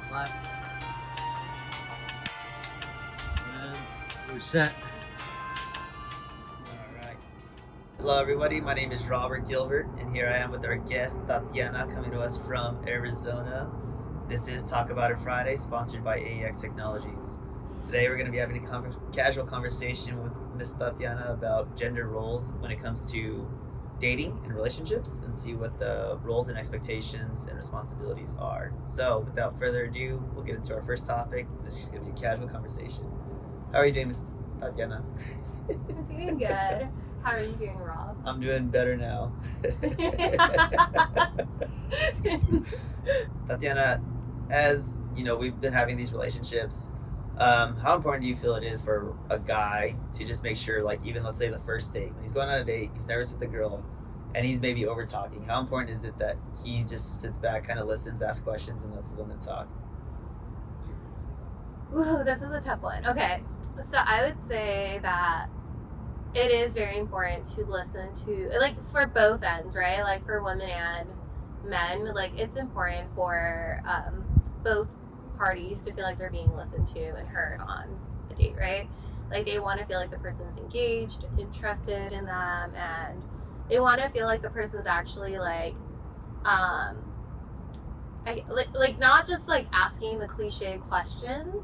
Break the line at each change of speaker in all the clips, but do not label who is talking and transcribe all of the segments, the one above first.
Clap. And we're set.
Alright. Hello everybody, my name is Robert Gilbert, and here I am with our guest Tatiana, coming to us from Arizona. This is Talk About It Friday, sponsored by AEX Technologies. Today we're going to be having a casual conversation with Miss Tatiana about gender roles when it comes to dating and relationships, and see what the roles and expectations and responsibilities are. So without further ado, we'll get into our first topic. This is going to be a casual conversation. How are you doing, Miss Tatiana?
I'm doing good. How are you doing, Rob?
I'm doing better now. Tatiana, as you know, we've been having these relationships. How important do you feel it is for a guy to just make sure, like, even let's say the first date, when he's going on a date, he's nervous with the girl, and he's maybe over talking? How important is it that he just sits back, kind of listens, asks questions, and lets the woman talk?
Ooh, this is a tough one. Okay, so I would say that it is very important to listen to, like, for both ends, right? Like, for women and men, like, it's important for both parties to feel like they're being listened to and heard on a date, right? Like, they want to feel like the person's engaged, interested in them, and they want to feel like the person's actually like not just like asking the cliche questions.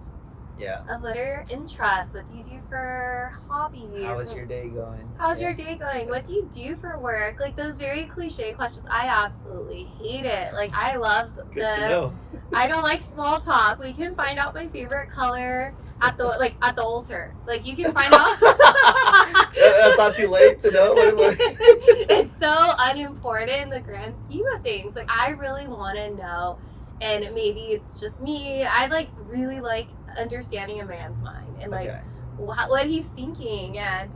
Yeah.
Of what are your interests? What do you do for hobbies?
How is your day going?
How's your day going? What do you do for work? Like, those very cliche questions. I absolutely hate it. Like, I love
Good to know.
I don't like small talk. We can find out my favorite color at the altar. Like, you can find out.
That's not too late to know.
It's so unimportant in the grand scheme of things. Like, I really want to know, and maybe it's just me. I really like understanding a man's mind and what he's thinking. And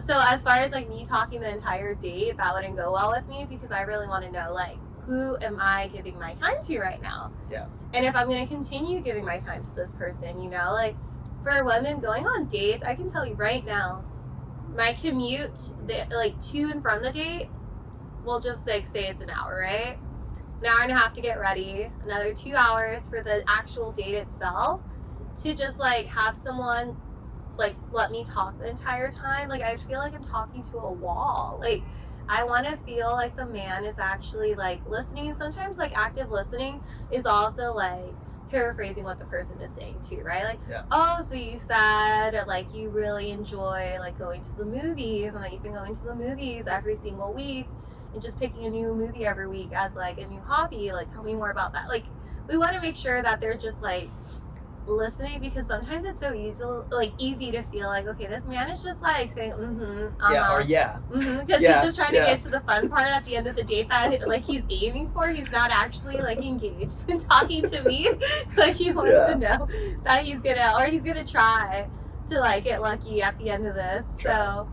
so as far as like me talking the entire date, that wouldn't go well with me, because I really want to know, like, who am I giving my time to right now? Yeah. And if I'm going to continue giving my time to this person, you know, like, for women going on dates, I can tell you right now, my commute, to and from the date, we'll just like say it's an hour, right? An hour and a half to get ready, another 2 hours for the actual date itself, to just like have someone like let me talk the entire time. Like, I feel like I'm talking to a wall. Like, I want to feel like the man is actually like listening. Sometimes like active listening is also like paraphrasing what the person is saying too, right? Like, yeah. Oh, so you said like you really enjoy like going to the movies, and that you've been going to the movies every single week and just picking a new movie every week as like a new hobby. Like, tell me more about that. Like, we want to make sure that they're just like listening, because sometimes it's so easy to feel like, okay, this man is just like saying
yeah, or yeah,
because he's just trying to get to the fun part at the end of the date that like he's aiming for. He's not actually like engaged in talking to me. Like, he wants to know that he's gonna try to like get lucky at the end of this. So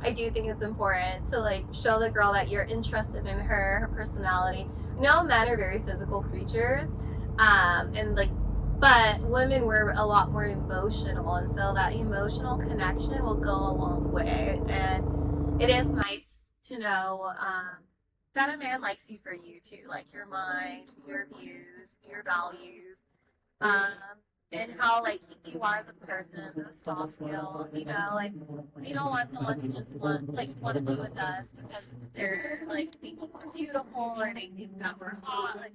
I do think it's important to like show the girl that you're interested in her personality. I know men are very physical creatures, and like, but women were a lot more emotional, and so that emotional connection will go a long way. And it is nice to know that a man likes you for you too, like your mind, your views, your values, and how like you are as a person, those soft skills. You know, like, we don't want someone to just want to be with us because they're like think we're beautiful or they think that we're hot. Like,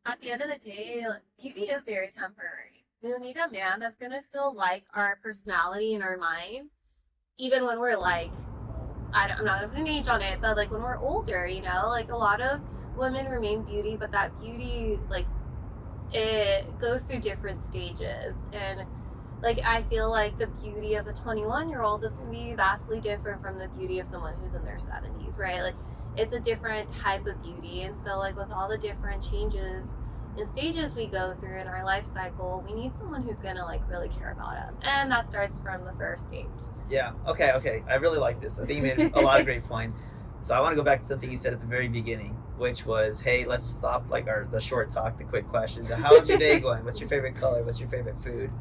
at the end of the day, beauty is very temporary. We need a man that's gonna still like our personality and our mind, even when we're like, I'm not gonna put an age on it, but like when we're older, you know, like a lot of women remain beauty, but that beauty, like, it goes through different stages. And like, I feel like the beauty of a 21-year-old is going to be vastly different from the beauty of someone who's in their 70s, right? Like, it's a different type of beauty. And so like with all the different changes and stages we go through in our life cycle, we need someone who's going to like really care about us. And that starts from the first date. Yeah.
Okay. I really like this. I think you made a lot of great points. So I want to go back to something you said at the very beginning, which was, hey, let's stop like the short talk, the quick questions. How's your day going? What's your favorite color? What's your favorite food?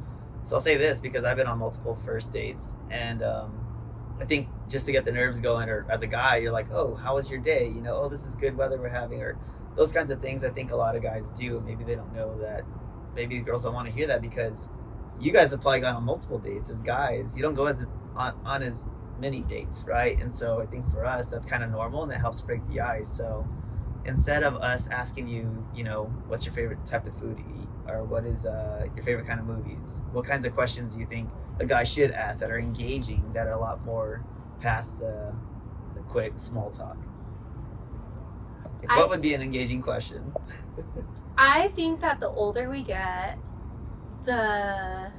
So I'll say this, because I've been on multiple first dates, and I think just to get the nerves going, or as a guy, you're like, oh, how was your day? You know, oh, this is good weather we're having, or those kinds of things. I think a lot of guys do, and maybe they don't know that maybe girls don't want to hear that because you guys have probably gone on multiple dates as guys. You don't go on as many dates, right? And so I think for us that's kind of normal, and it helps break the ice. So instead of us asking you, you know, what's your favorite type of food to eat, or what is your favorite kind of movies, what kinds of questions do you think a guy should ask that are engaging, that are a lot more past the quick small talk? What would be an engaging question?
I think that the older we get, the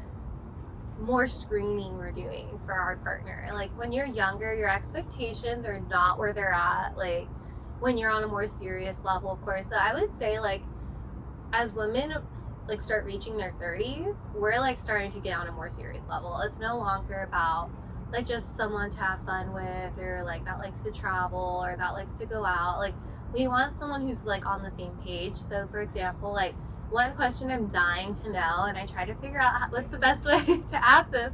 more screening we're doing for our partner. Like when you're younger, your expectations are not where they're at. Like when you're on a more serious level, of course. So I would say, like, as women like start reaching their 30s, we're like starting to get on a more serious level. It's no longer about like just someone to have fun with, or like that likes to travel, or that likes to go out. Like we want someone who's like on the same page. So for example, like one question I'm dying to know, and I try to figure out what's the best way to ask this.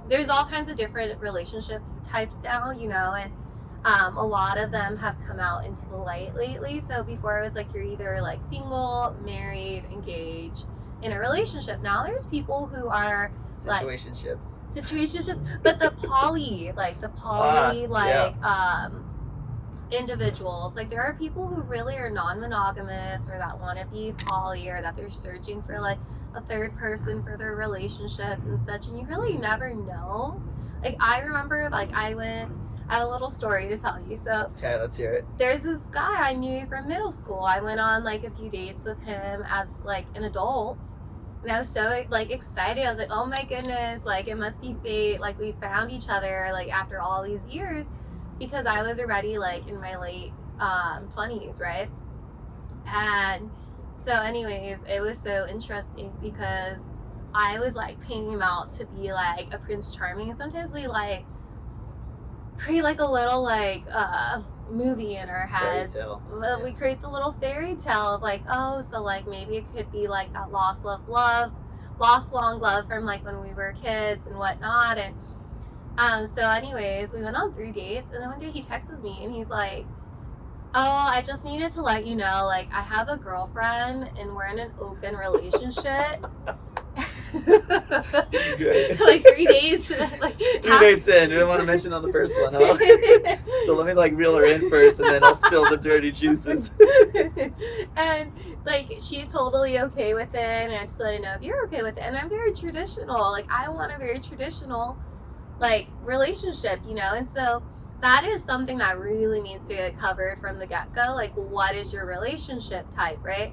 There's all kinds of different relationship types now, you know, and a lot of them have come out into the light lately. So before it was like you're either like single, married, engaged, in a relationship. Now there's people who are
situationships,
but the poly individuals. Like there are people who really are non-monogamous, or that want to be poly, or that they're searching for like a third person for their relationship and such, and you really never know. Like I remember, like I have a little story to tell you. So
okay, let's hear it.
There's this guy I knew from middle school. I went on like a few dates with him as like an adult, and I was so like excited. I was like, oh my goodness, like it must be fate, like we found each other like after all these years, because I was already like in my late 20s, right? And so anyways, it was so interesting because I was like painting him out to be like a Prince Charming, and sometimes we like create like a little like movie in our heads. We create the little fairy tale of like, oh, so like maybe it could be like that lost long love from like when we were kids and whatnot. And so anyways, we went on 3 dates, and then one day he texts me and he's like, oh, I just needed to let you know, like I have a girlfriend and we're in an open relationship. Like 3 dates. Like
3 dates in. We don't want to mention on the first one, huh? So let me like reel her in first, and then I'll spill the dirty juices.
And like she's totally okay with it, and I just want to know if you're okay with it. And I'm very traditional. Like I want a very traditional like relationship, you know. And so that is something that really needs to get covered from the get-go. Like what is your relationship type, right?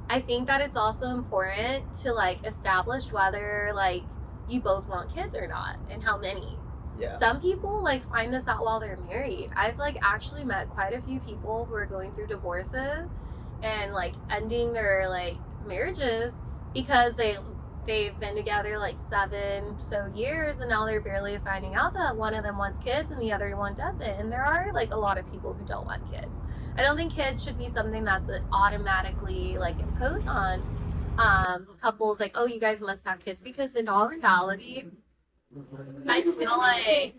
I think that it's also important to like establish whether like you both want kids or not, and how many.
Yeah.
Some people like find this out while they're married. I've like actually met quite a few people who are going through divorces and like ending their like marriages because they've been together like 7 years, and now they're barely finding out that one of them wants kids and the other one doesn't. And there are like a lot of people who don't want kids. I don't think kids should be something that's automatically like imposed on couples, like, oh, you guys must have kids, because in all reality, I feel like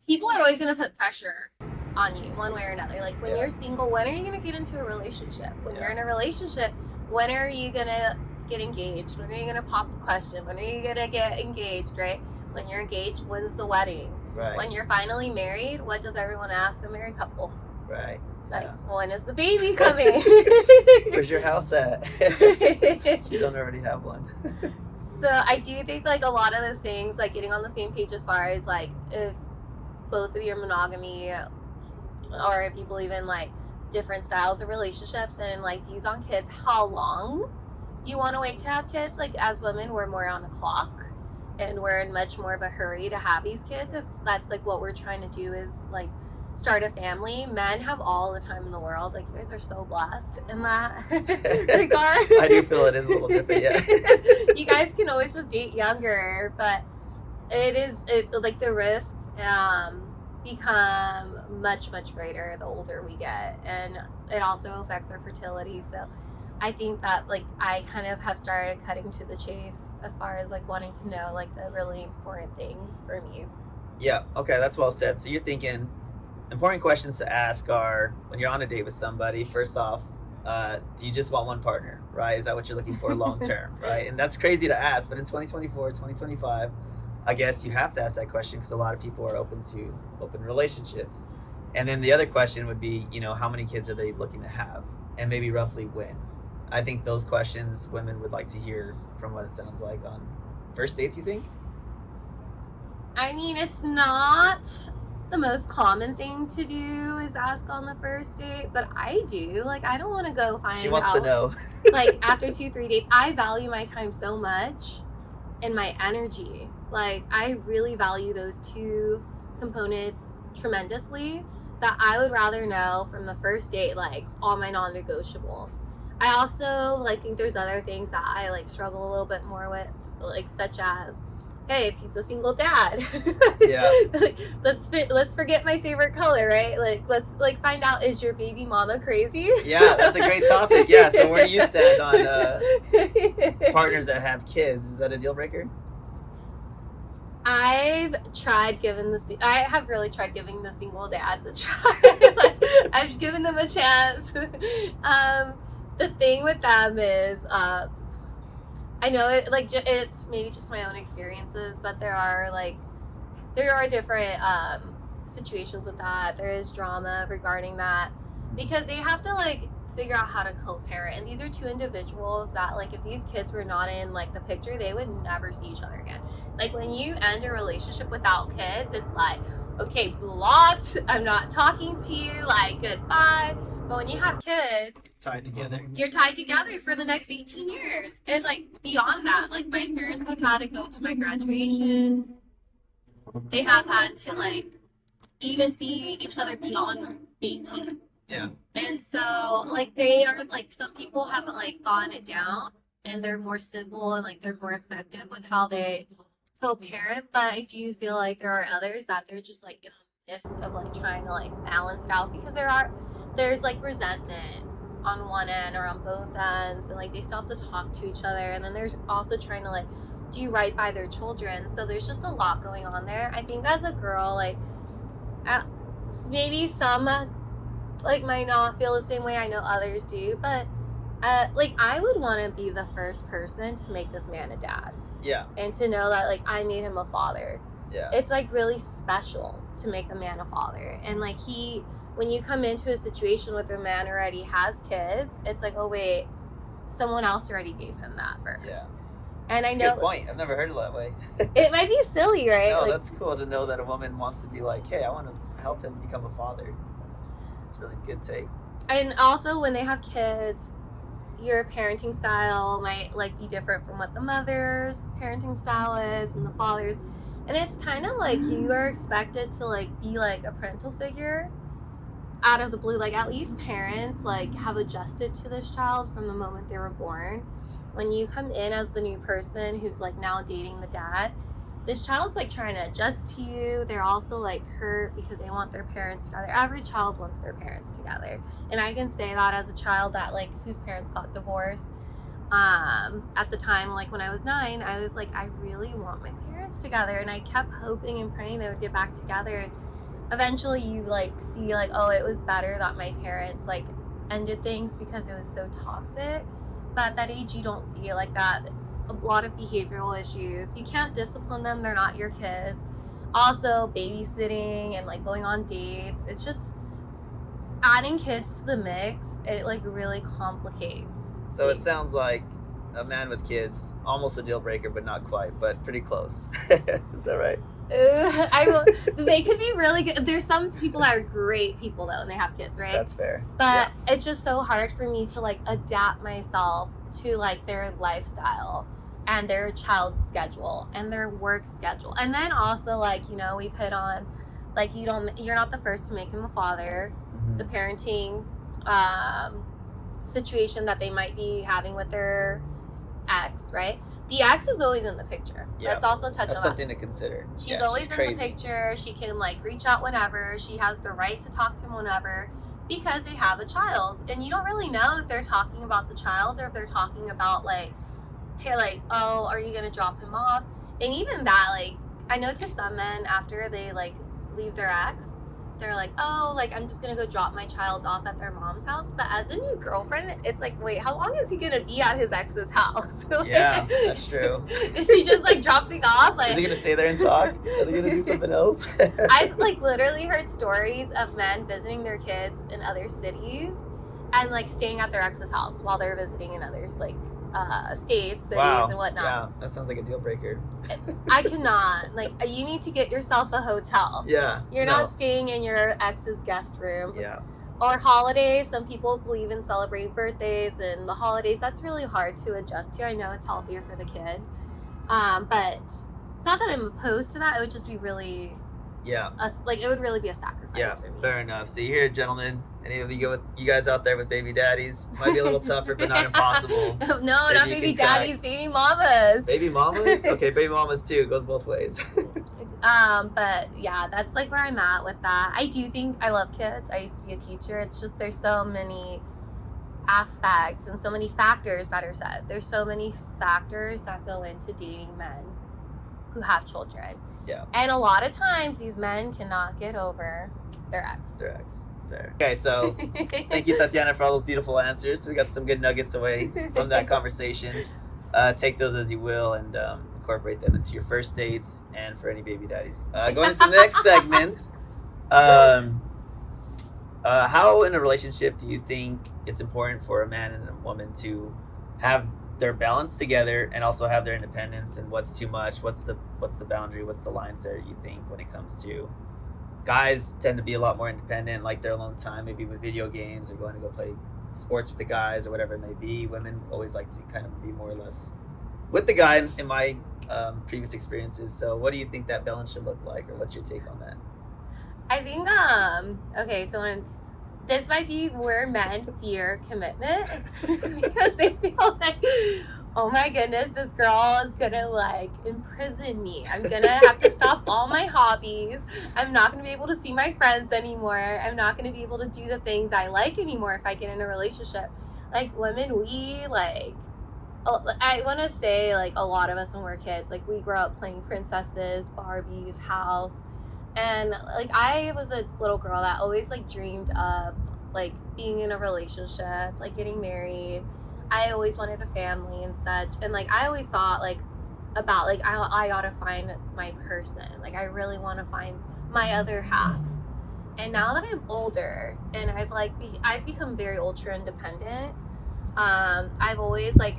people are always going to put pressure on you one way or another. Like when you're single, when are you going to get into a relationship? When you're in a relationship, when are you going to get engaged? When are you going to pop the question? When are you going to get engaged, right? When you're engaged, when's the wedding?
Right.
When you're finally married, what does everyone ask a married couple?
Right.
Like, when is the baby coming?
Where's your house at? You don't already have one.
So I do think like a lot of those things, like getting on the same page as far as like if both of you are monogamy, or if you believe in like different styles of relationships, and like views on kids, how long you want to wait to have kids. Like as women, we're more on the clock, and we're in much more of a hurry to have these kids. If that's like what we're trying to do is like start a family. Men have all the time in the world. Like you guys are so blessed in that regard.
I do feel it is a little different, yeah.
You guys can always just date younger, but like the risks become much greater the older we get, and it also affects our fertility. So I think that like I kind of have started cutting to the chase as far as like wanting to know like the really important things from you.
Yeah, okay, that's well said. So you're thinking important questions to ask are, when you're on a date with somebody, first off, do you just want one partner, right? Is that what you're looking for long term, right? And that's crazy to ask, but in 2024, 2025, I guess you have to ask that question because a lot of people are open to open relationships. And then the other question would be, you know, how many kids are they looking to have, and maybe roughly when? I think those questions women would like to hear from what it sounds like on first dates. You think?
I mean, it's not the most common thing to do is ask on the first date, but I do. Like, I don't want to go find out.
She wants to know.
Like, after 2-3 dates, I value my time so much and my energy. Like, I really value those two components tremendously that I would rather know from the first date, like, all my non-negotiables. I also, like, think there's other things that I, like, struggle a little bit more with, like, such as, hey, if he's a single dad,
Yeah.
like, let's forget my favorite color, right? Like, let's, like, find out, is your baby mama crazy?
Yeah, that's a great topic. Yeah, so where do you stand on partners that have kids? Is that a deal breaker?
I have really tried giving the single dads a try. Like, I've given them a chance. The thing with them is, I know it, like, it's maybe just my own experiences, but there are different situations with that. There is drama regarding that because they have to, like, figure out how to co-parent, and these are two individuals that, like, if these kids were not in, like, the picture, they would never see each other again. Like, when you end a relationship without kids, it's like, okay, blocked, I'm not talking to you, like, goodbye. But when you have kids,
Tied together.
you're tied together for the next 18 years. And, like, beyond that, like, my parents have had to go to my graduations. They have had to, like, even see each other beyond 18.
Yeah.
And so, like, they are, like, some people haven't, like, gotten it down, and they're more civil and, like, they're more effective with how they co-parent. But I do feel like there are others that they're just, like, in the midst of, like, trying to, like, balance it out, because there's, like, resentment on one end or on both ends, and, like, they still have to talk to each other, and then there's also trying to, like, do right by their children. So there's just a lot going on there. I think as a girl, like, maybe some, like, might not feel the same way. I know others do, but like, I would want to be the first person to make this man a dad.
Yeah.
And to know that, like, I made him a father.
Yeah.
It's, like, really special to make a man a father. And, like, when you come into a situation with a man already has kids, it's like, oh wait, someone else already gave him that first.
Yeah.
And
That's
I know,
a good point. I've never heard it that way.
it might be silly, right?
No,
like,
that's cool to know that a woman wants to be like, hey, I want to help him become a father. It's really good take.
And also, when they have kids, your parenting style might, like, be different from what the mother's parenting style is and the father's. And it's kind of like you are expected to, like, be, like, a parental figure out of the blue. Like, at least parents, like, have adjusted to this child from the moment they were born. When you come in as the new person who's, like, now dating the dad, this child's, like, trying to adjust to you. They're also, like, hurt because they want their parents together. Every child wants their parents together. And I can say that as a child that, like, whose parents got divorced. At the time, like, when I was 9, I was like, I really want my parents together. And I kept hoping and praying they would get back together. And eventually you, like, see, like, oh, it was better that my parents, like, ended things because it was so toxic. But at that age, you don't see it like that. A lot of behavioral issues. You can't discipline them. They're not your kids. Also, babysitting and, like, going on dates. It's just adding kids to the mix. It, like, really complicates.
So it sounds like a man with kids, almost a deal breaker, but not quite, but pretty close. Is that right?
They could be really good. There's some people that are great people, though, and they have kids, right?
That's fair.
But it's just so hard for me to, like, adapt myself to, like, their lifestyle and their child's schedule and their work schedule. And then also, like, you know, we've hit on, like, you're not the first to make him a father.
Mm-hmm.
The parenting situation that they might be having with their ex, right? The ex is always in the picture.
Yeah.
Let's also touch on
That's
that.
something to consider.
She's always in the picture. She can, like, reach out whenever. She has the right to talk to him whenever because they have a child. And you don't really know if they're talking about the child or if they're talking about, like, hey, like, oh, are you going to drop him off? And even that, like, I know to some men, after they, like, leave their ex, they're like, oh, like I'm just gonna go drop my child off at their mom's house. But as a new girlfriend, it's like, wait, how long is he gonna be at his ex's house? Like,
Yeah, that's true.
Is he just like dropping off? Like,
is he gonna stay there and talk? Are they gonna do something else?
I've like literally heard stories of men visiting their kids in other cities and like staying at their ex's house while they're visiting in other like states, cities, and whatnot.
Yeah, that sounds like a deal breaker.
I cannot. Like, you need to get yourself a hotel.
Yeah.
You're not staying in your ex's guest room.
Yeah.
Or holidays. Some people believe in celebrating birthdays and the holidays. That's really hard to adjust to. I know it's healthier for the kid. But it's not that I'm opposed to that. It would just be really...
Yeah.
It would really be a sacrifice for me.
Fair enough. So you hear, gentlemen, any of you guys out there with baby daddies, might be a little tougher, but not impossible.
No, not baby daddies, baby mamas.
Baby mamas? Okay, baby mamas too. It goes both ways.
But yeah, that's like where I'm at with that. I do think I love kids. I used to be a teacher. It's just there's so many aspects and so many factors, better said. There's so many factors that go into dating men who have children.
Yeah.
And a lot of times these men cannot get over their ex.
Fair. Okay, so thank you, Tatiana, for all those beautiful answers. We got some good nuggets away from that conversation. Take those as you will and incorporate them into your first dates and for any baby daddies. Going into the next segment, how in a relationship do you think it's important for a man and a woman to have their balance together and also have their independence, and what's too much, what's the boundary, what's the lines there you think when it comes to guys tend to be a lot more independent, like their alone time, maybe with video games or going to go play sports with the guys or whatever it may be. Women always like to kind of be more or less with the guy in my previous experiences. So what do you think that balance should look like, or what's your take on that?
I think okay, so this might be where men fear commitment because they feel like, oh my goodness, this girl is gonna like imprison me. I'm gonna have to stop all my hobbies. I'm not gonna be able to see my friends anymore. I'm not gonna be able to do the things I like anymore if I get in a relationship. Like women, we like, I want to say like a lot of us when we're kids, like we grew up playing princesses, Barbies, house. And like I was a little girl that always like dreamed of like being in a relationship, like getting married. I always wanted a family and such. And like I always thought like about like I ought to find my person. Like I really want to find my other half. And now that I'm older and I've become very ultra independent, I've always like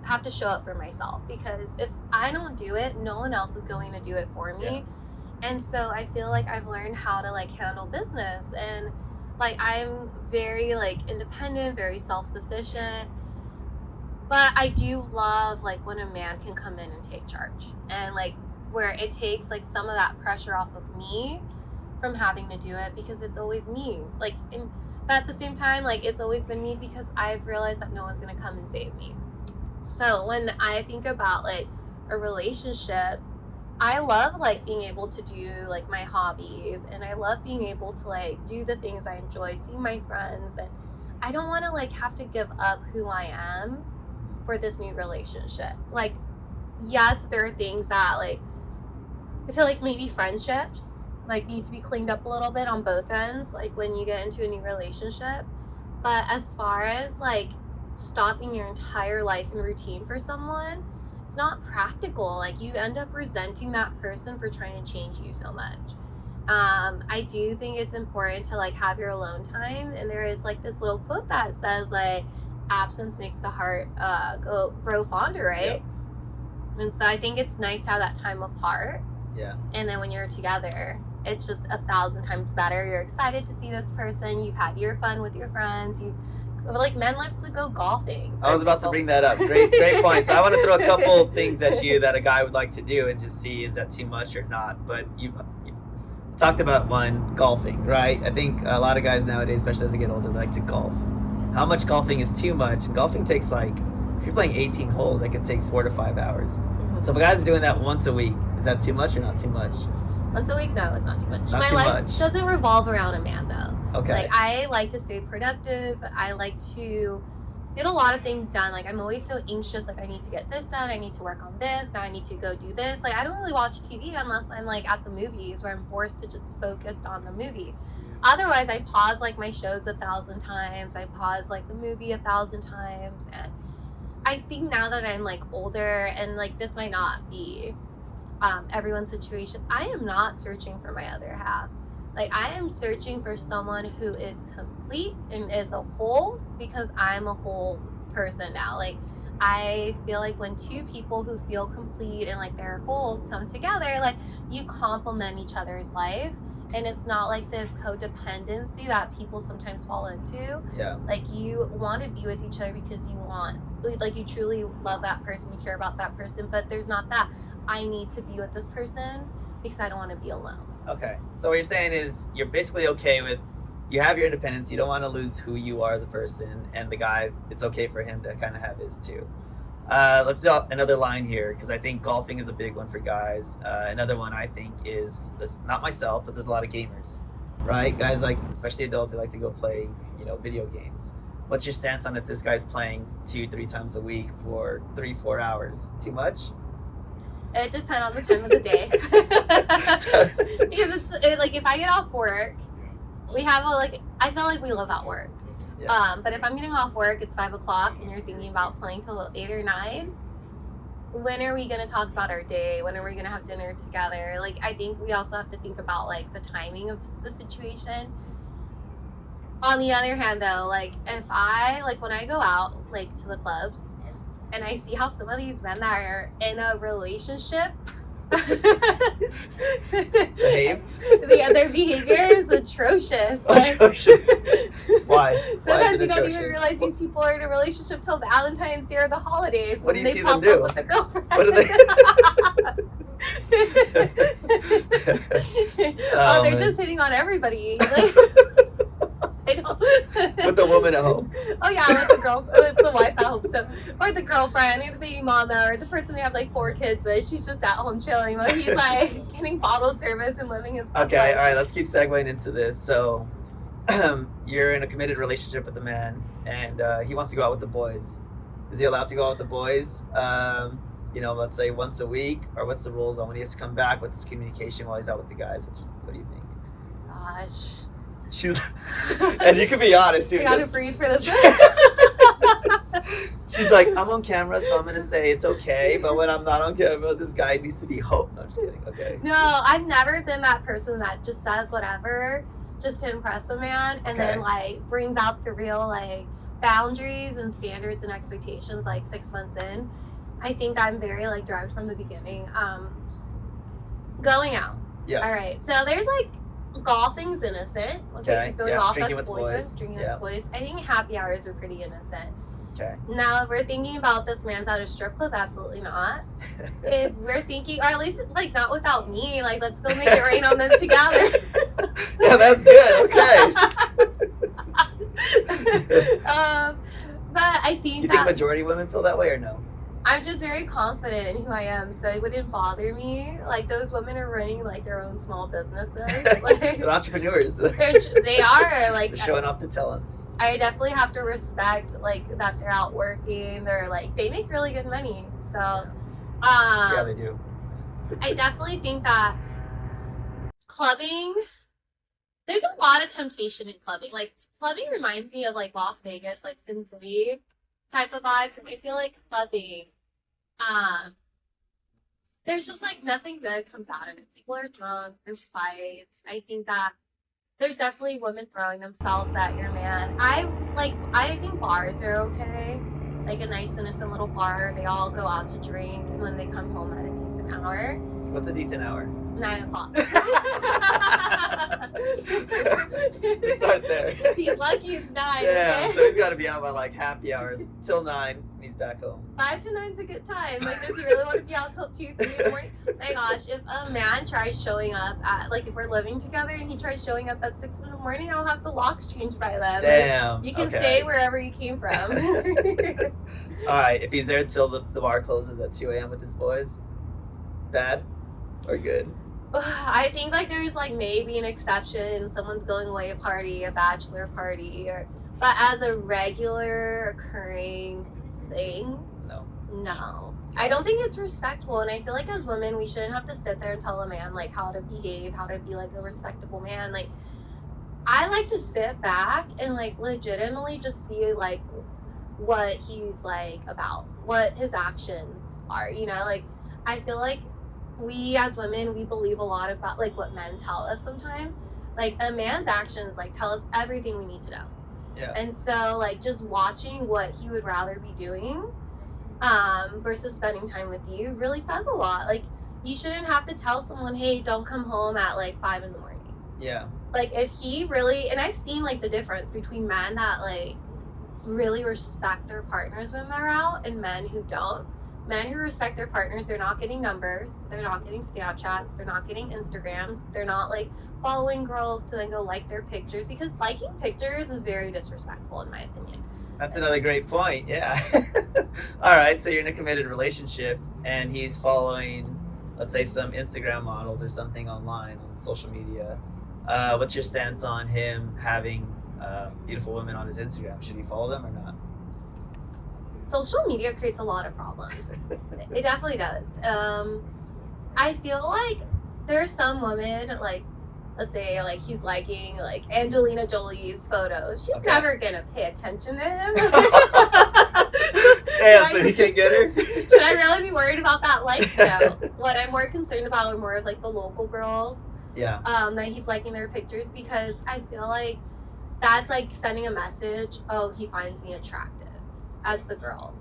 have to show up for myself, because if I don't do it, no one else is going to do it for me.
Yeah.
And so I feel like I've learned how to like handle business, and like I'm very like independent, very self-sufficient. But I do love like when a man can come in and take charge, and like where it takes like some of that pressure off of me from having to do it, because it's always me. Like, but at the same time, like it's always been me because I've realized that no one's gonna come and save me. So when I think about like a relationship, I love like being able to do like my hobbies, and I love being able to like do the things I enjoy, see my friends, and I don't want to like have to give up who I am for this new relationship. Like, yes, there are things that like I feel like maybe friendships like need to be cleaned up a little bit on both ends, like when you get into a new relationship. But as far as like stopping your entire life and routine for someone, it's not practical. Like you end up resenting that person for trying to change you so much. I do think it's important to like have your alone time, and there is like this little quote that says like absence makes the heart grow fonder, right? Yeah. And so I think it's nice to have that time apart.
Yeah. And
then when you're together, it's just 1,000 times better. You're excited to see this person. You've had your fun with your friends. Like men love to go golfing.
I was about to bring that up. Great point. So I want to throw a couple things at you that a guy would like to do and just see, is that too much or not? But you talked about one, golfing, right? I think a lot of guys nowadays, especially as they get older, like to golf. How much golfing is too much? And golfing takes like, if you're playing 18 holes, that could take 4 to 5 hours. Mm-hmm. So if a guy's doing that once a week, is that too much or not too much?
Once a week? No, it's not too much.
Not
My
too
life
much.
Doesn't revolve around a man though.
Okay.
Like I like to stay productive. I like to get a lot of things done. Like, I'm always so anxious. Like, I need to get this done. I need to work on this. Now I need to go do this. Like, I don't really watch TV unless I'm like at the movies where I'm forced to just focus on the movie. Otherwise, I pause like my shows 1,000 times. I pause like the movie 1,000 times. And I think now that I'm like older, and like this might not be everyone's situation, I am not searching for my other half. Like, I am searching for someone who is complete and is a whole, because I'm a whole person now. Like, I feel like when two people who feel complete and like their wholes come together, like, you complement each other's life. And it's not like this codependency that people sometimes fall into.
Yeah.
Like, you want to be with each other because you want, like, you truly love that person, you care about that person, but there's not that, I need to be with this person because I don't want to be alone.
Okay. So what you're saying is you're basically okay with, you have your independence, you don't want to lose who you are as a person, and the guy, it's okay for him to kind of have his too. Let's do another line here, because I think golfing is a big one for guys. Another one I think is, not myself, but there's a lot of gamers, right? Guys, like, especially adults, they like to go play, video games. What's your stance on if this guy's playing 2-3 times a week for 3-4 hours? Too much?
It depends on the time of the day. Because it's like, if I get off work, we have I feel like we live at work.
Yeah.
But if I'm getting off work, it's 5 o'clock and you're thinking about playing till 8 or 9, when are we going to talk about our day? When are we going to have dinner together? Like, I think we also have to think about like the timing of the situation. On the other hand, though, like, if when I go out like to the clubs and I see how some of these men that are in a relationship
Behave?
Their behavior is atrocious.
Atrocious. Why?
Sometimes you don't even realize these people are in a relationship till Valentine's Day or the holidays.
What do you
they
see
pop
them do?
Up with a girlfriend.
What do they?
They're
man.
just hitting on everybody. Like, I don't.
With the woman at home.
Oh yeah, with the wife at home, or the girlfriend, or the baby mama, or the person they have like 4 kids with. She's just at home chilling while he's like getting bottle service and living his best
Okay,
life.
all right, let's keep segueing into this. So, you're in a committed relationship with a man, and he wants to go out with the boys. Is he allowed to go out with the boys? Let's say once a week, or what's the rules on when he has to come back? What's his communication while he's out with the guys? What do you think?
Gosh.
She's, and you can be honest too.
I gotta breathe for this.
She's like, I'm on camera, so I'm gonna say it's okay. But when I'm not on camera, this guy needs to be home. No, I'm just kidding. Okay.
No, I've never been that person that just says whatever just to impress a man, and then like brings out the real like boundaries and standards and expectations like 6 months in. I think I'm very like direct from the beginning. Going out.
Yeah.
All right. So there's like, golfing's innocent. Okay, just going off,
drinking
that's
with
boys.
boys.
Drinking
Yeah.
with boys. I think happy hours are pretty innocent.
Okay.
Now, if we're thinking about this man's at a strip club, absolutely not. If we're thinking, or at least like not without me, like let's go make it rain on them together.
Yeah, that's good. Okay.
But I think
You think majority of women feel that way or no?
I'm just very confident in who I am, so it wouldn't bother me. Like, those women are running like their own small businesses. Like,
They're entrepreneurs.
they are like
They're showing off the talents.
I definitely have to respect like that they're out working. They're like, they make really good money. So
Yeah, they do.
I definitely think that clubbing, there's a lot of temptation in clubbing. Like, clubbing reminds me of like Las Vegas, like Sin City type of vibes. And I feel like clubbing, there's just like nothing good comes out of it. People are drunk, there's fights. I think that there's definitely women throwing themselves at your man. I think bars are okay. Like a nice innocent little bar. They all go out to drink, and when they come home at a decent hour.
What's a decent hour?
9 o'clock.
Start there.
He's lucky it's 9.
Yeah,
Okay?
so he's got to be out by like happy hour till 9. And he's back home.
5 to 9's a good time. Like, does he really want to be out till 2, 3 in the morning? My gosh, if a man tried showing up at, like, if we're living together and he tries showing up at 6 in the morning, I'll have the locks changed by then.
Damn.
Like, you can
okay.
stay wherever you came from.
All right, if he's there till the bar closes at 2 a.m. with his boys, bad or good?
I think like there's like maybe an exception. Someone's going away a party, a bachelor party, But as a regular occurring thing,
No.
I don't think it's respectful, and I feel like as women we shouldn't have to sit there and tell a man like how to behave, how to be like a respectable man. Like, I like to sit back and like legitimately just see like what he's like about, what his actions are, you know? Like, I feel like we as women, we believe a lot about like what men tell us sometimes. Like, a man's actions like tell us everything we need to know.
Yeah.
And so like just watching what he would rather be doing versus spending time with you really says a lot. Like, you shouldn't have to tell someone, hey, don't come home at like 5 a.m.
Yeah.
Like, if he really, and I've seen like the difference between men that like really respect their partners when they're out and men who don't. Men who respect their partners, they're not getting numbers, they're not getting Snapchats, they're not getting Instagrams, they're not like following girls to then go like their pictures, because liking pictures is very disrespectful in my opinion.
That's another great point. Yeah. All right. So you're in a committed relationship and he's following, let's say, some Instagram models or something online on social media. What's your stance on him having beautiful women on his Instagram? Should he follow them or not?
Social media creates a lot of problems. It definitely does. I feel like there are some women, like, let's say, like, he's liking, like, Angelina Jolie's photos. She's never gonna pay attention to him.
Damn, so he can't get her?
Should I really be worried about that? Like, no. What I'm more concerned about are more of, like, the local girls.
Yeah.
That he's liking their pictures, because I feel like that's, like, sending a message, oh, he finds me attractive as the girl.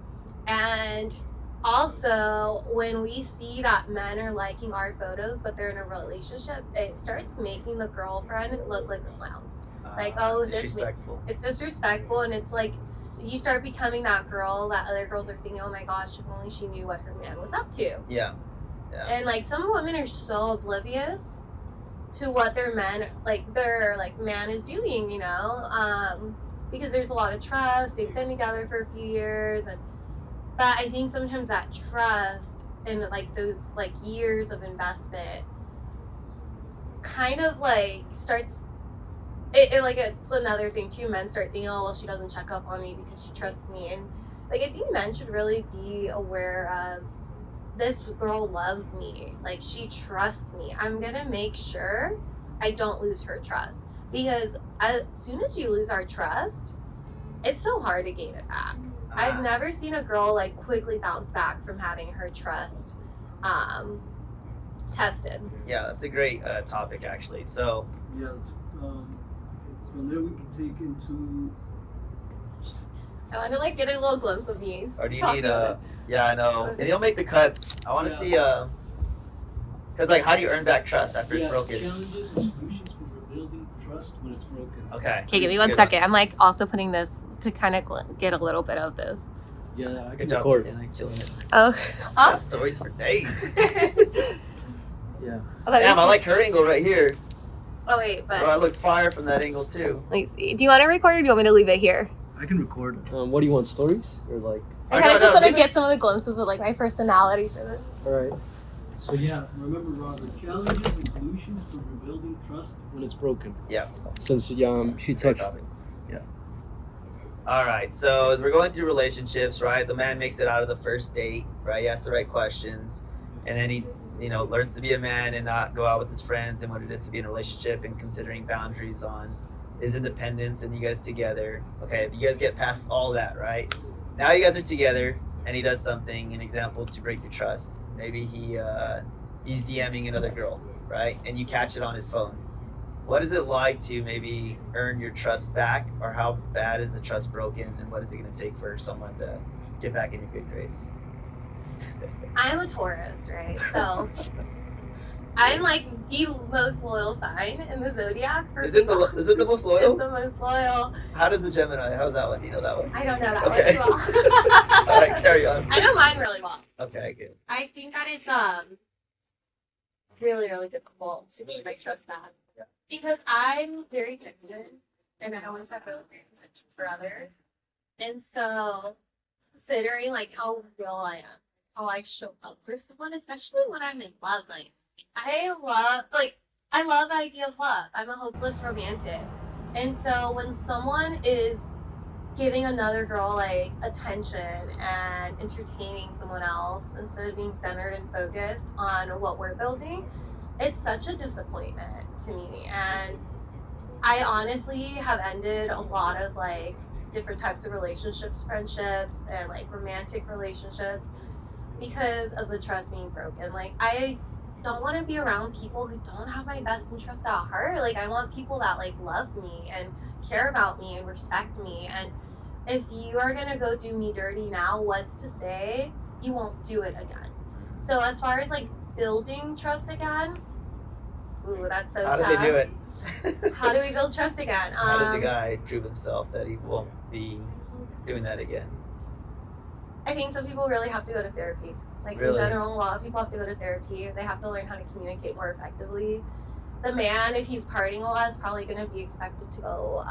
And also, when we see that men are liking our photos but they're in a relationship, it starts making the girlfriend look like a clown. Like, oh,
disrespectful.
It's disrespectful, and it's like you start becoming that girl that other girls are thinking, oh my gosh, if only she knew what her man was up to.
Yeah.
And like, some women are so oblivious to what their man is doing, you know, because there's a lot of trust. They've been together for a few years, but I think sometimes that trust and like those like years of investment kind of like starts. It's another thing too. Men start thinking, oh well, she doesn't check up on me because she trusts me, and like, I think men should really be aware of, this girl loves me, like, she trusts me. I'm gonna make sure I don't lose her trust, because as soon as you lose our trust, it's so hard to gain it back. I've never seen a girl like quickly bounce back from having her trust tested.
Yeah, that's a great topic actually. So
yeah, from there we can take into.
I want to like get a little glimpse of me.
Or do you need yeah, I know. And you'll make the cuts. I want to see because like, how do you earn back trust after it's broken?
Challenges and solutions for rebuilding trust when it's broken.
Okay.
Okay, give me 1 second. I'm like also putting this to kind of get a little bit of this.
Yeah, I
Good
can
job.
record.
Yeah, killing it.
Oh.
Got stories for days.
Yeah.
Damn, I like her angle right here.
Oh wait, but
Oh, I look fire from that angle too.
let me see. Do you want to record or do you want me to leave it here?
I can record.
What do you want, stories or like?
I kind of just want to get some of the glimpses of like my personality for this.
All right.
So yeah, remember, Robert, challenges and solutions for rebuilding trust
When it's broken.
Yeah.
Since she touched it.
All right, so as we're going through relationships, right, the man makes it out of the first date, right? He asks the right questions, and then he, learns to be a man and not go out with his friends, and what it is to be in a relationship, and considering boundaries on his independence and you guys together. Okay, you guys get past all that, right? Now you guys are together, and he does something, an example to break your trust. Maybe he's DMing another girl, right? And you catch it on his phone. What is it like to maybe earn your trust back, or how bad is the trust broken, and what is it going to take for someone to get back in your good grace?
I'm a Taurus, right? So I'm like the most loyal sign in the zodiac.
Is it the most loyal?
It's the most loyal.
How does the Gemini? How's that one? Do you know that one?
I don't know that
Okay.
one too well.
All right, carry on.
I know mine really well.
Okay, good.
I think that it's really, really difficult to gain my trust back.
Yeah.
Because I'm very genuine and I always have really great intentions for others. And so, considering like how real I am, how I show up for someone, especially when I'm in love, like I love the idea of love. I'm a hopeless romantic. And so when someone is giving another girl like attention and entertaining someone else instead of being centered and focused on what we're building, it's such a disappointment to me. And I honestly have ended a lot of like different types of relationships, friendships, and like romantic relationships because of the trust being broken. Like, I don't want to be around people who don't have my best interest at heart. Like, I want people that like love me and care about me and respect me. And if you are gonna go do me dirty now, what's to say you won't do it again? So as far as like building trust again, ooh, that's so tough.
How do they do it?
How do we build trust again?
How does the guy prove himself that he won't be doing that again?
I think some people really have to go to therapy. Like,
Really?
in general, a lot of people have to go to therapy. They have to learn how to communicate more effectively. The man, if he's partying a lot, is probably going to be expected to go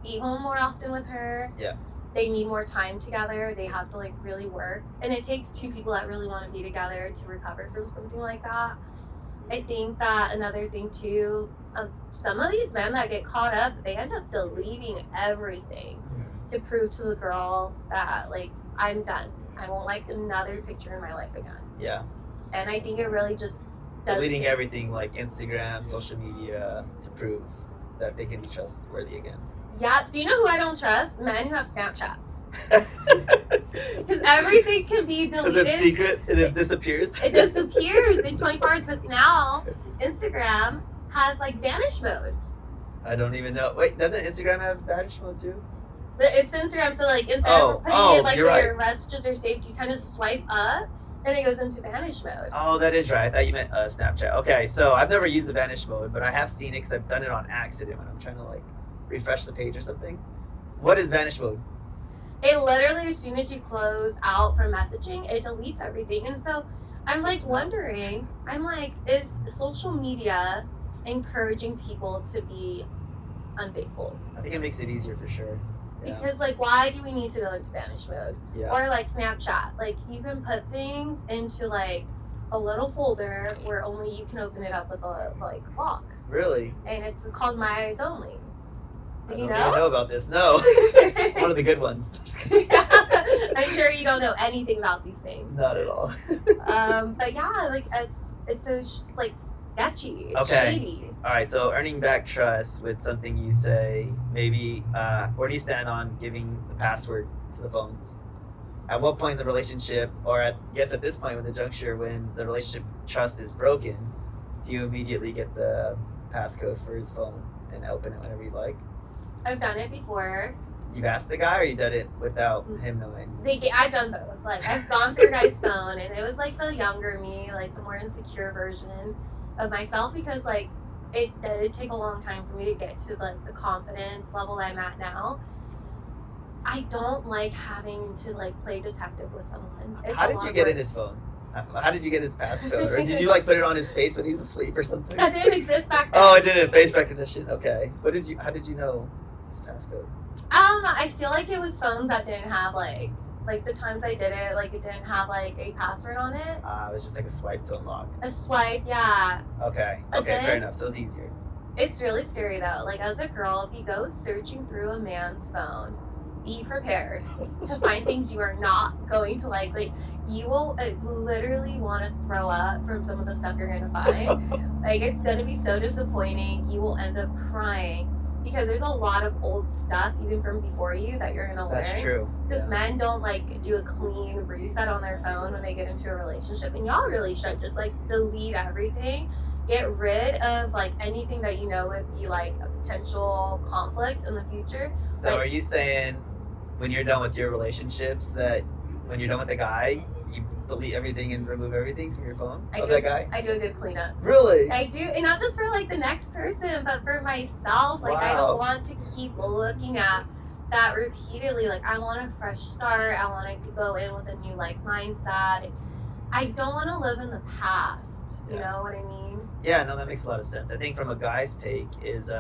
be home more often with her.
Yeah.
They need more time together. They have to like really work. And it takes two people that really want to be together to recover from something like that. I think that another thing too, some of these men that get caught up, they end up deleting everything to prove to the girl that like, I'm done. I won't like another picture in my life again.
Yeah.
And I think it really just does.
Deleting everything like Instagram, social media to prove that they can be trustworthy again.
Yeah. Do you know who I don't trust? Men who have Snapchats. Because everything can be
Is
deleted.
it secret and it disappears?
It disappears in 24 hours. But now Instagram has like vanish mode.
I don't even know. Wait, doesn't Instagram have vanish mode too?
But it's Instagram, so like instead of putting it like
you're
where your
right.
messages are saved, you kind of swipe up and it goes into vanish mode.
Oh, that is right. I thought you meant Snapchat. Okay, so I've never used the vanish mode, but I have seen it because I've done it on accident when I'm trying to like refresh the page or something. What is vanish mode?
It literally, as soon as you close out from messaging, it deletes everything. And so I'm like wondering, is social media encouraging people to be unfaithful?
I think it makes it easier for sure. Yeah.
Because like, why do we need to go into vanish mode?
Yeah.
Or like Snapchat, like you can put things into like a little folder where only you can open it up with a like lock,
Really?
and it's called My Eyes Only.
I
Did you
don't even know about this. No. One of the good ones. Just kidding.
I'm sure you don't know anything about these things.
Not at all.
But yeah, like it's so like sketchy, it's
Okay.
shady.
All right, so earning back trust with something you say, maybe, where do you stand on giving the password to the phones? At what point in the relationship, or I guess at this point with the juncture when the relationship trust is broken, do you immediately get the passcode for his phone and open it whenever you like?
I've done it before.
You've asked the guy, or you done it without him knowing?
I've done both. Like, I've gone through a guy's phone, and it was like the younger me, like the more insecure version of myself, because like it did take a long time for me to get to like the confidence level I'm at now. I don't like having to like play detective with someone. It's
How
a
did
lot
you
of
get
work.
in his phone? How did you get his passcode? Or did you like put it on his face when he's asleep or something?
That didn't exist back then.
Oh, it didn't. Face recognition. Okay. How did you know his passcode?
I feel like it was phones that didn't have like the times I did it, like it didn't have like a password on it.
It was just like a swipe to unlock.
A swipe, yeah.
Okay.
But
Okay,
then-
fair enough. So it's easier.
It's really scary though. Like, as a girl, if you go searching through a man's phone, be prepared to find things you are not going to like. Like, you will literally want to throw up from some of the stuff you're going to find. Like, it's going to be so disappointing. You will end up crying because there's a lot of old stuff, even from before you, that you're going to learn.
That's true.
Because
Yeah.
men don't like do a clean reset on their phone when they get into a relationship, and y'all really should just like delete everything. Get rid of like anything that you know would be like a potential conflict in the future.
So
Like-
are you saying when you're done with your relationships that when you're done with the guy, you delete everything and remove everything from your phone of that guy?
I do a good cleanup.
Really?
I do, and not just for like the next person, but for myself. Like, I
Wow.
don't want to keep looking at that repeatedly. Like, I want a fresh start. I want to go in with a new like mindset. I don't want to live in the past. You
Yeah.
know what I mean?
Yeah, no, that makes a lot of sense. I think from a guy's take is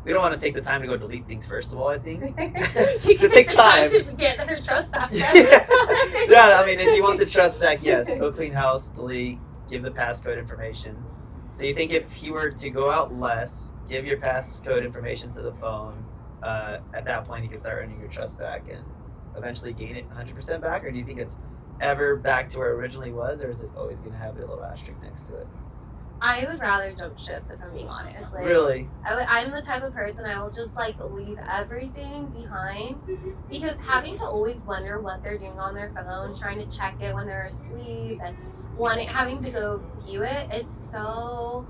we don't want to take the time to go delete things first of all, I think.
You
It
can
takes
take the time
time.
to get her trust back.
Yeah. Yeah, I mean, if you want the trust back, yes, go clean house, delete, give the passcode information. So you think if he were to go out less, give your passcode information to the phone, at that point you can start earning your trust back and eventually gain it 100% back? Or do you think it's ever back to where it originally was, or is it always going to have a little asterisk next to it?
I would rather jump ship, if I'm being honest. Like,
Really?
I'm the type of person, I will just like leave everything behind, because having to always wonder what they're doing on their phone, trying to check it when they're asleep, and having to go view it, it's so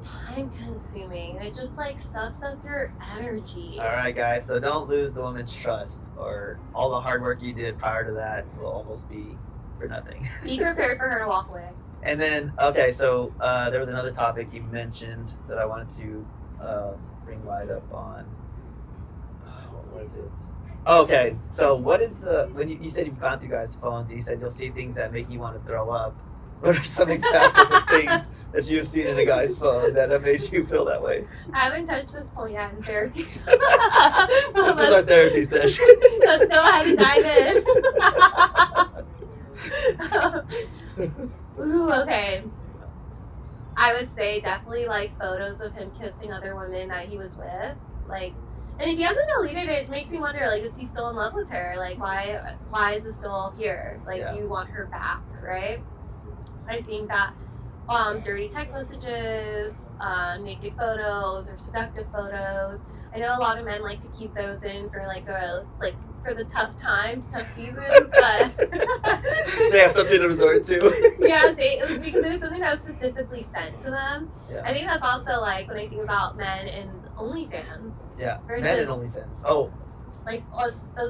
time consuming, and it just like sucks up your energy.
All right, guys. So don't lose the woman's trust, or all the hard work you did prior to that will almost be for nothing.
Be prepared for her to walk away.
And then, okay, so there was another topic you mentioned that I wanted to bring light up on. What was it? Oh, okay, so what is when you said you've gone through guys' phones, you said you'll see things that make you want to throw up. What are some examples of things that you've seen in a guy's phone that have made you feel that way?
I haven't touched this point yet in therapy.
This is our therapy session.
Let's go ahead and dive in. Ooh, okay. I would say definitely like photos of him kissing other women that he was with. Like, and if he hasn't deleted it, it makes me wonder, like, is he still in love with her? Like, why is it still here? Like,
Yeah.
do you want her back, right? I think that dirty text messages, naked photos, or seductive photos. I know a lot of men like to keep those in for for the tough times, tough seasons, but
They have something to resort to.
yeah, because it was something that was specifically sent to them.
Yeah.
I think that's also like when I think about men and OnlyFans.
Yeah,
Versus-
men and OnlyFans. Oh,
Like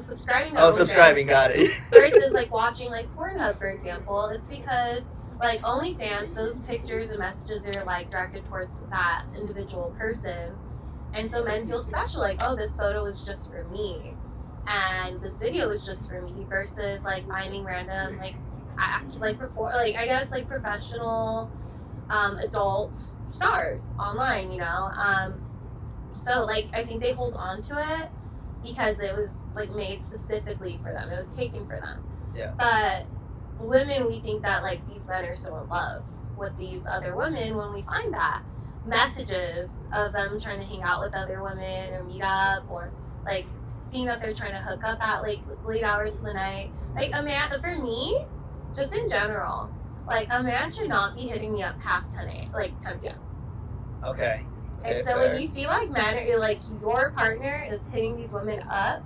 subscribing to
oh,
OnlyFans
subscribing, got it.
versus like watching like Pornhub, for example. It's because like OnlyFans, those pictures and messages are like directed towards that individual person, and so men feel special, like, oh, this photo is just for me, and this video is just for me, versus like finding random I guess like professional adult stars online, you know. So like I think they hold on to it because it was like made specifically for them. It was taken for them.
Yeah.
But women, we think that like these men are so in love with these other women when we find that messages of them trying to hang out with other women or meet up, or like seeing that they're trying to hook up at like late hours of the night. Like a man, for me, just in general, like a man should not be hitting me up past 10 p.m.
Okay.
And so
fair.
when you see like men, or like your partner is hitting these women up,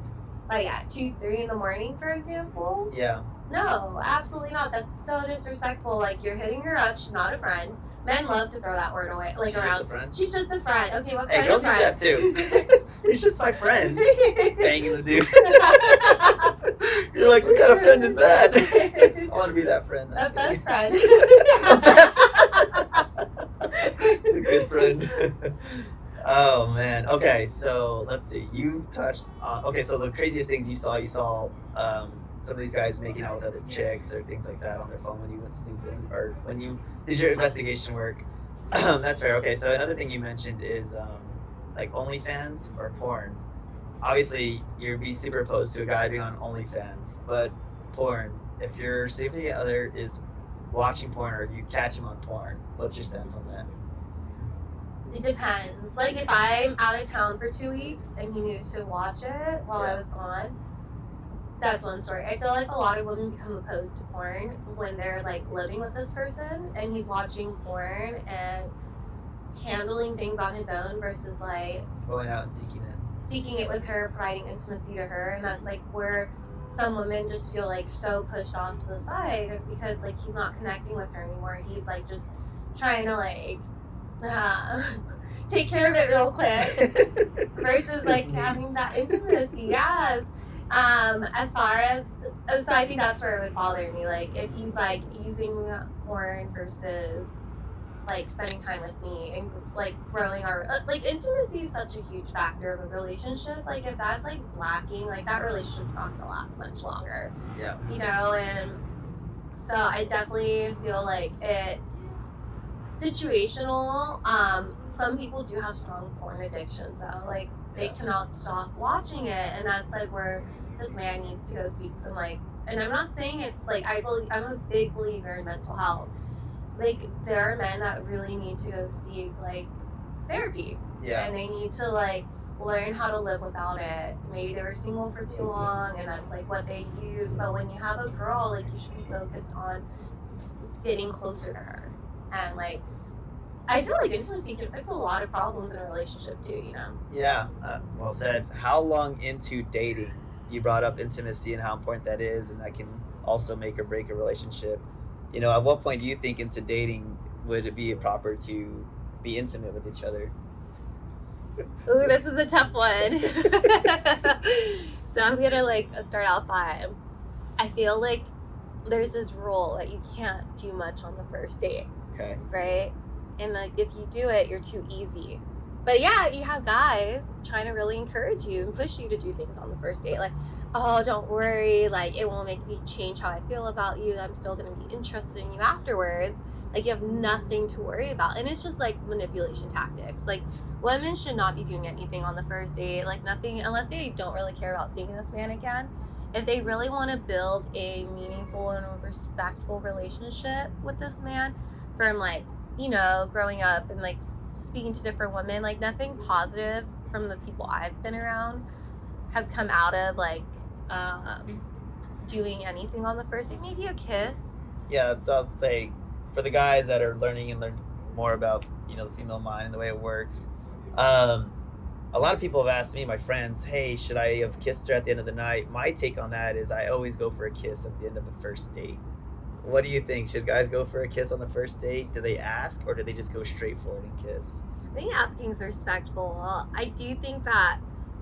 like at 2-3 in the morning, for example,
Yeah.
no, absolutely not. That's so disrespectful. Like, you're hitting her up. She's not a friend. Men love to throw that word away, like,
She's
around.
just a friend.
She's just a friend. Okay, what
Hey,
kind
girls
of
use that
friend?
too. He's just my friend. Banging the dude. You're like, what kind of friend is that? I want to be that friend.
A best friend.
It's a good friend. Oh man. Okay, so let's see. You touched on. Okay, so the craziest things you saw some of these guys making out with other chicks or things like that on their phone when you went snooping or when you did your investigation work. That's fair. Okay, so another thing you mentioned is like OnlyFans or porn. Obviously, you'd be super opposed to a guy being on OnlyFans, but porn. If your significant other is watching porn or you catch him on porn, what's your stance on that?
It depends. Like, if I'm out of town for 2 weeks and he needed to watch it while I was gone, that's one story. I feel like a lot of women become opposed to porn when they're like living with this person and he's watching porn and handling things on his own versus like
Going out and seeking it.
with her, providing intimacy to her. And that's like where some women just feel like so pushed off to the side because like he's not connecting with her anymore. He's like just trying to like take care of it real quick versus like having that intimacy. Yes. As far as, so I think that's where it would bother me. Like, if he's like using porn versus like spending time with me and like growing our like intimacy is such a huge factor of a relationship. Like, if that's like lacking, like that relationship's not gonna last much longer.
Yeah.
You know, and so I definitely feel like it's situational. Some people do have strong porn addictions though. Like, they cannot stop watching it, and that's like where this man needs to go seek some like, and I'm not saying it's like, I'm a big believer in mental health. Like, there are men that really need to go seek like therapy.
Yeah.
And they need to like learn how to live without it. Maybe they were single for too long and that's like what they use. But when you have a girl, like you should be focused on getting closer to her. And like, I feel like intimacy can fix a lot of problems in a relationship too, you know?
Yeah, well said. How long into dating? You brought up intimacy and how important that is, and that can also make or break a relationship. You know, at what point do you think into dating would it be proper to be intimate with each other?
Ooh, this is a tough one. So I'm gonna like start out by, I feel like there's this rule that you can't do much on the first date.
Okay.
Right? And like if you do it, you're too easy. But yeah, you have guys trying to really encourage you and push you to do things on the first date. Like, oh, don't worry, like it won't make me change how I feel about you. I'm still gonna be interested in you afterwards. Like you have nothing to worry about. And it's just like manipulation tactics. Like women should not be doing anything on the first date. Like nothing, unless they don't really care about seeing this man again. If they really want to build a meaningful and respectful relationship with this man from like, you know, growing up and like speaking to different women, like nothing positive from the people I've been around has come out of like doing anything on the first date. Maybe a kiss.
Yeah, that's I'll say for the guys that are learning more about, you know, the female mind and the way it works. A lot of people have asked me, my friends, hey, should I have kissed her at the end of the night? My take on that is I always go for a kiss at the end of the first date. What do you think? Should guys go for a kiss on the first date? Do they ask, or do they just go straight for it and kiss?
I think asking is respectful. I do think that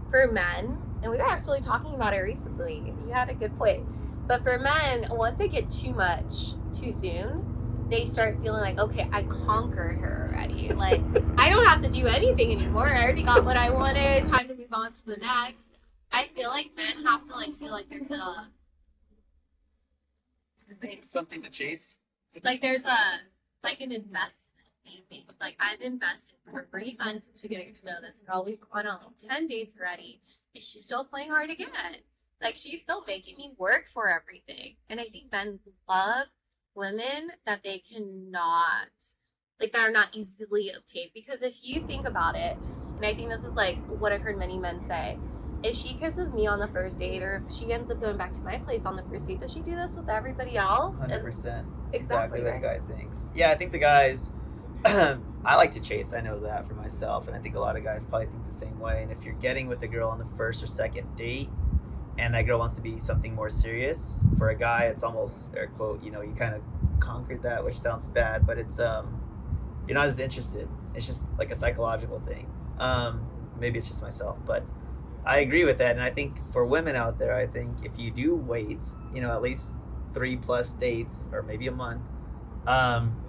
for men, and we were actually talking about it recently, you had a good point, but for men, once they get too much too soon, they start feeling like, okay, I conquered her already. Like, I don't have to do anything anymore. I already got what I wanted. Time to move on to the next. I feel like men have to like feel like there's a
Something to chase?
like there's like an investment. Like I've invested for 3 months into getting to know this girl. We've gone on like 10 dates already, and she's still playing hard to get. Like she's still making me work for everything. And I think men love women that they cannot, like that are not easily obtained. Because if you think about it, and I think this is like what I've heard many men say, if she kisses me on the first date, or if she ends up going back to my place on the first date, does she do this with everybody else?
100%.
Exactly
what the guy thinks. Yeah, I think the guys, I like to chase. I know that for myself. And I think a lot of guys probably think the same way. And if you're getting with a girl on the first or second date, and that girl wants to be something more serious, for a guy, it's almost, air quote, you know, you kind of conquered that, which sounds bad, but it's, you're not as interested. It's just like a psychological thing. Maybe it's just myself, but I agree with that. And I think for women out there, I think if you do wait, you know, at least 3+ dates or maybe a month,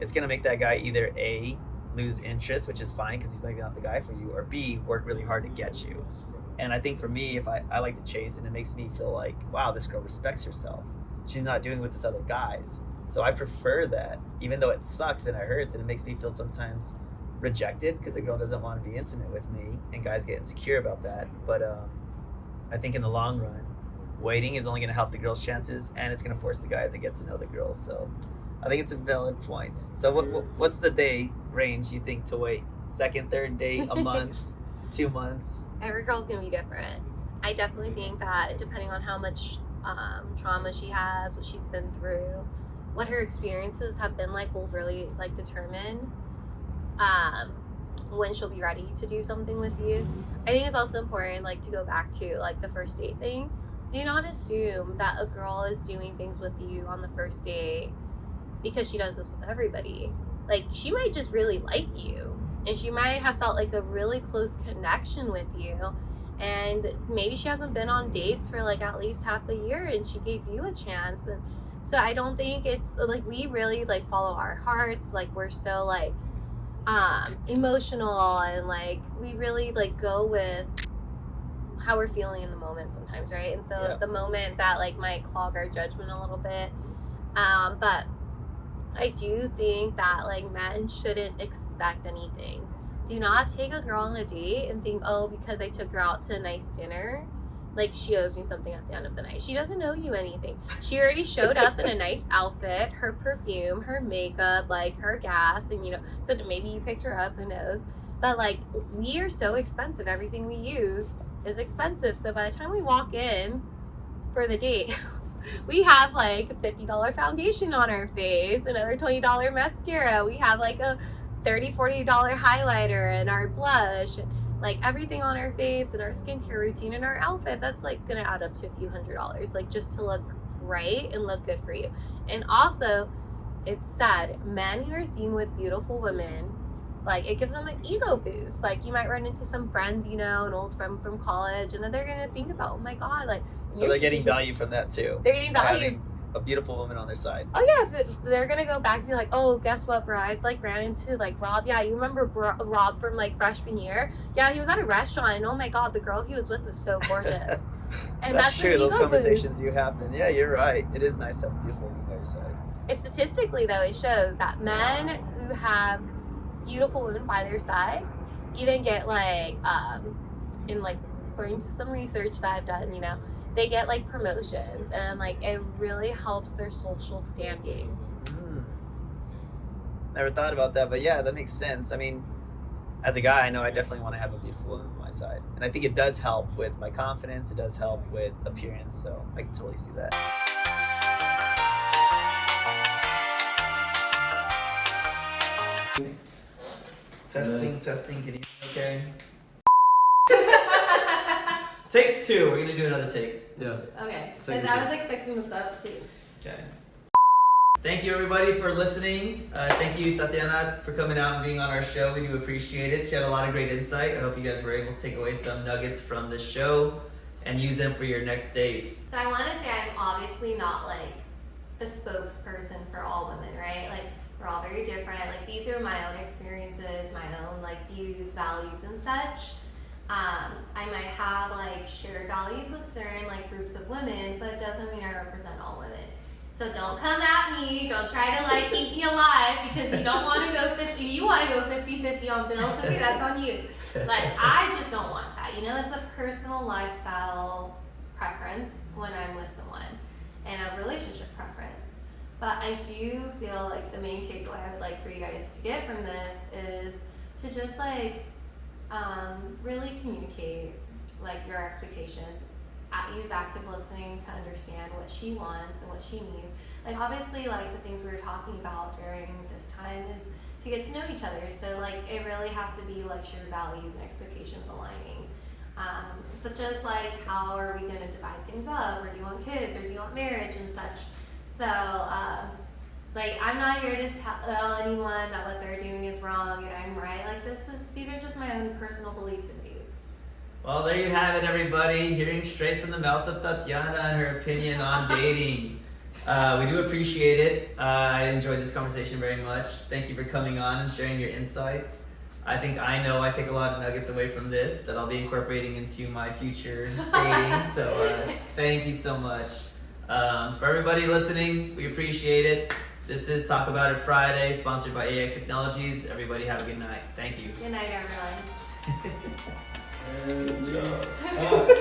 it's going to make that guy either A, lose interest, which is fine because he's maybe not the guy for you, or B, work really hard to get you. And I think for me, if I like to chase, and it makes me feel like, wow, this girl respects herself. She's not doing with this other guys. So I prefer that, even though it sucks and it hurts and it makes me feel sometimes rejected because a girl doesn't want to be intimate with me, and guys get insecure about that. But I think in the long run, waiting is only going to help the girl's chances, and it's going to force the guy to get to know the girl. So I think it's a valid point. So what's the day range you think to wait? Second, third date, a month, 2 months?
Every girl's gonna be different. I definitely think that depending on how much trauma she has, what she's been through, what her experiences have been like, will really like determine when she'll be ready to do something with you. I think it's also important, like, to go back to like the first date thing. Do not assume that a girl is doing things with you on the first date because she does this with everybody. Like, she might just really like you, and she might have felt like a really close connection with you, and maybe she hasn't been on dates for like at least half a year, and she gave you a chance. And so I don't think it's like, we really like follow our hearts. Like, we're so like emotional, and like we really like go with how we're feeling in the moment sometimes, right? And so the moment that like might clog our judgment a little bit, but I do think that like men shouldn't expect anything. Do not take a girl on a date and think, oh, because I took her out to a nice dinner, like she owes me something at the end of the night. She doesn't owe you anything. She already showed up in a nice outfit, her perfume, her makeup, like her gas, and you know, so maybe you picked her up, who knows? But like, we are so expensive. Everything we use is expensive. So by the time we walk in for the date, we have like a $50 foundation on our face, another $20 mascara. We have like a $30-$40 highlighter and our blush, like everything on our face and our skincare routine and our outfit. That's like gonna add up to a few $100s, like just to look right and look good for you. And also, it's sad, men who are seen with beautiful women, like it gives them an ego boost. Like you might run into some friends, you know, an old friend from college, and then they're gonna think about, oh my god, like.
So they're getting value from that too.
They're getting value.
Having a beautiful woman on their side.
Oh yeah, they're gonna go back and be like, oh, guess what, bro? I like ran into like Rob. Yeah, you remember Rob from like freshman year? Yeah, he was at a restaurant, and oh my god, the girl he was with was so gorgeous. And
that's true. Those conversations
boost.
you happen. Yeah, you're right. It is nice to have a beautiful woman by your side.
It's statistically though, it shows that men who have beautiful women by their side even get like in like according to some research that I've done, you know, they get like promotions, and like it really helps their social standing.
Never thought about that, but yeah, that makes sense. I mean, as a guy, I know I definitely want to have a beautiful woman by my side, and I think it does help with my confidence. It does help with appearance, so I can totally see that. Testing, can you hear me okay? Take 2, we're gonna do another take.
Yeah.
Okay.
Second
And I was like fixing this up too.
Okay. Thank you everybody for listening. Thank you Tatiana for coming out and being on our show. We do appreciate it. She had a lot of great insight. I hope you guys were able to take away some nuggets from this show and use them for your next dates.
So I want to say I'm obviously not like the spokesperson for all women, right? Like we're all very different. Like these are my own experiences, my own like views, values, and such. I might have like shared values with certain like groups of women, but it doesn't mean I represent all women. So don't come at me, don't try to like eat me alive because you don't want to go 50, you want to go 50-50 on bills, okay, that's on you. Like I just don't want that, you know, it's a personal lifestyle preference when I'm with someone and a relationship preference. But I do feel like the main takeaway I would like for you guys to get from this is to just like really communicate like your expectations. Use active listening to understand what she wants and what she needs. Like obviously like the things we were talking about during this time is to get to know each other. So like it really has to be like shared values and expectations aligning. Such as like how are we going to divide things up, or do you want kids, or do you want marriage and such. So like I'm not here to tell anyone that what they're doing is wrong and I'm right. Like these are just my own personal beliefs and views.
Well, there you have it, everybody. Hearing straight from the mouth of Tatiana and her opinion on dating. We do appreciate it. I enjoyed this conversation very much. Thank you for coming on and sharing your insights. I think I take a lot of nuggets away from this that I'll be incorporating into my future dating. So thank you so much. For everybody listening, we appreciate it. This is Talk About It Friday, sponsored by AX Technologies. Everybody have a good night. Thank you.
Good night, everyone.
And
Good job.